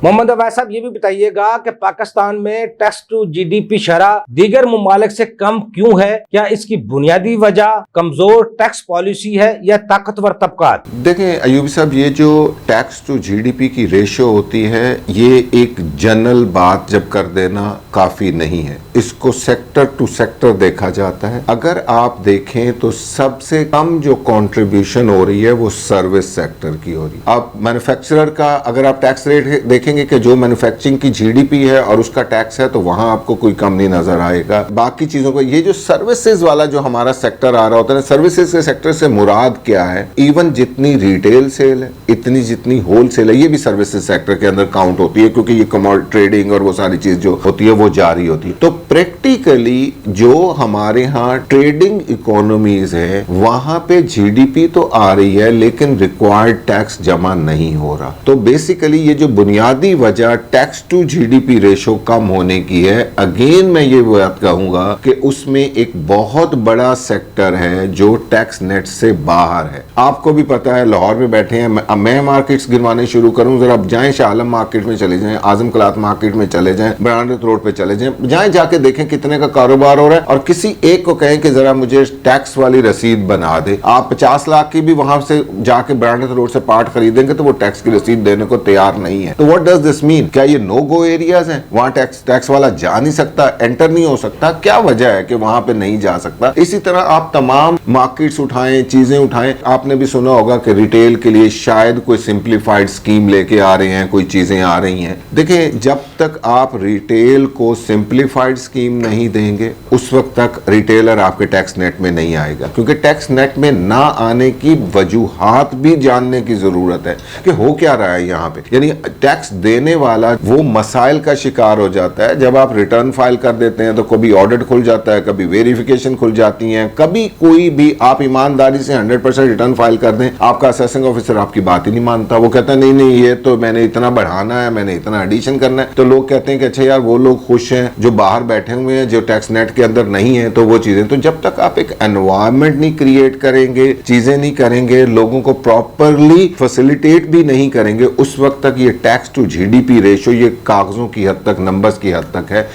मोहम्मद अवैस साहब, ये भी बताइएगा कि पाकिस्तान में टैक्स टू जीडीपी शरह दीगर ममालिक से कम क्यों है? क्या इसकी बुनियादी वजह कमजोर टैक्स पॉलिसी है या ताकतवर तबकात? देखें अयूबी साहब, ये जो टैक्स टू जीडीपी की रेशियो होती है, ये एक जनरल बात जब कर देना काफी नहीं है। इसको सेक्टर टू सेक्टर देखा जाता है। अगर आप देखें तो सबसे कम जो कंट्रीब्यूशन हो रही है वो सर्विस सेक्टर की हो रही है। आप मैन्युफैक्चरर का अगर आप टैक्स रेट देखेंगे कि जो मैन्युफैक्चरिंग की जीडीपी है और उसका टैक्स है, तो वहां आपको कोई कम नहीं नजर आएगा। बाकी चीजों को, ये जो सर्विसेज वाला जो हमारा सेक्टर आ रहा होता है, सर्विसेज के सेक्टर से मुराद क्या है? इवन जितनी रिटेल सेल है, इतनी जितनी होल सेल है, ये भी सर्विसेज सेक्टर के अंदर काउंट होती है, क्योंकि ये कमोडिटी ट्रेडिंग और वो सारी चीज जो होती है वो जारी होती है। तो प्रैक्टिकली जो हमारे यहाँ ट्रेडिंग इकोनॉमीज है, वहां पे जीडीपी तो आ रही है लेकिन रिक्वायर्ड टैक्स जमा नहीं हो रहा। तो बेसिकली ये जो बुनियादी वजह टैक्स टू जीडीपी रेशो कम होने की है, अगेन मैं ये बात कहूंगा कि उसमें एक बहुत बड़ा सेक्टर है जो टैक्स नेट से बाहर है। आपको भी पता है, लाहौर में बैठे हैं, मैं मार्केट्स गिनवाने शुरू करूं, जरा आप जाएं शाह आलम मार्केट में चले जाएं, आजम क्लॉथ मार्केट में चले जाएं, ब्रांडेड रोड पे चले जाएं, जाके देखें कितने का कारोबार हो रहा है, और किसी एक को कहें कि जरा मुझे टैक्स वाली रसीद बना दे। आप 50 लाख की भी वहां से जाके ब्रांडेड रोड से पार्ट खरीदेंगे तो वो टैक्स की रसीद देने को तैयार नहीं है। तो व्हाट डज दिस मीन? क्या ये नो गो एरियाज हैं? वहां टैक्स वाला जा नहीं सकता, एंटर नहीं हो सकता? क्या वजह है कि वहां पे नहीं जा सकता? इसी तरह आप तमाम मार्केट्स उठाएं, चीजें उठाएं, आपने भी सुना होगा कि रिटेल के लिए शायद कोई सिंप्लीफाइड स्कीम लेके आ रहे हैं, कोई चीजें आ रही हैं। देखिए, जब तक आप रिटेल को सिंप्लीफाइड स्कीम नहीं देंगे, उस वक्त तक रिटेलर आपके टैक्स नेट में नहीं आएगा, क्योंकि टैक्स नेट में ना आने की वजूहात भी जानने की जरूरत है कि हो क्या रहा है यहाँ पे। यानी टैक्स देने वाला वो मसाइल का शिकार हो जाता है। जब आप रिटर्न फाइल कर देते हैं तो कभी ऑडिट खुल जाता है, कभी वेरिफिकेशन खुल जाती है, कभी कोई भी आप ईमानदारी से 100% रिटर्न फाइल कर दें, आपका असेसिंग ऑफिसर आपकी बात ही नहीं मानता। वो कहता है नहीं नहीं, ये तो मैंने इतना बढ़ाना है, मैंने इतना एडिशन करना है। तो लोग कहते हैं कि अच्छा यार, वो लोग खुश हैं जो बाहर बैठे हुए हैं, जो टैक्स नेट के अंदर नहीं है, तो वो चीजें। तो जब तक आप एक एनवायरमेंट नहीं क्रिएट करेंगे, चीजें नहीं करेंगे, लोगों को प्रॉपरली फैसिलिटेट भी नहीं करेंगे, उस वक्त तक ये टैक्स टू जीडीपी रेशो ये कागजों की हद तक, नंबर्स की हद तक है।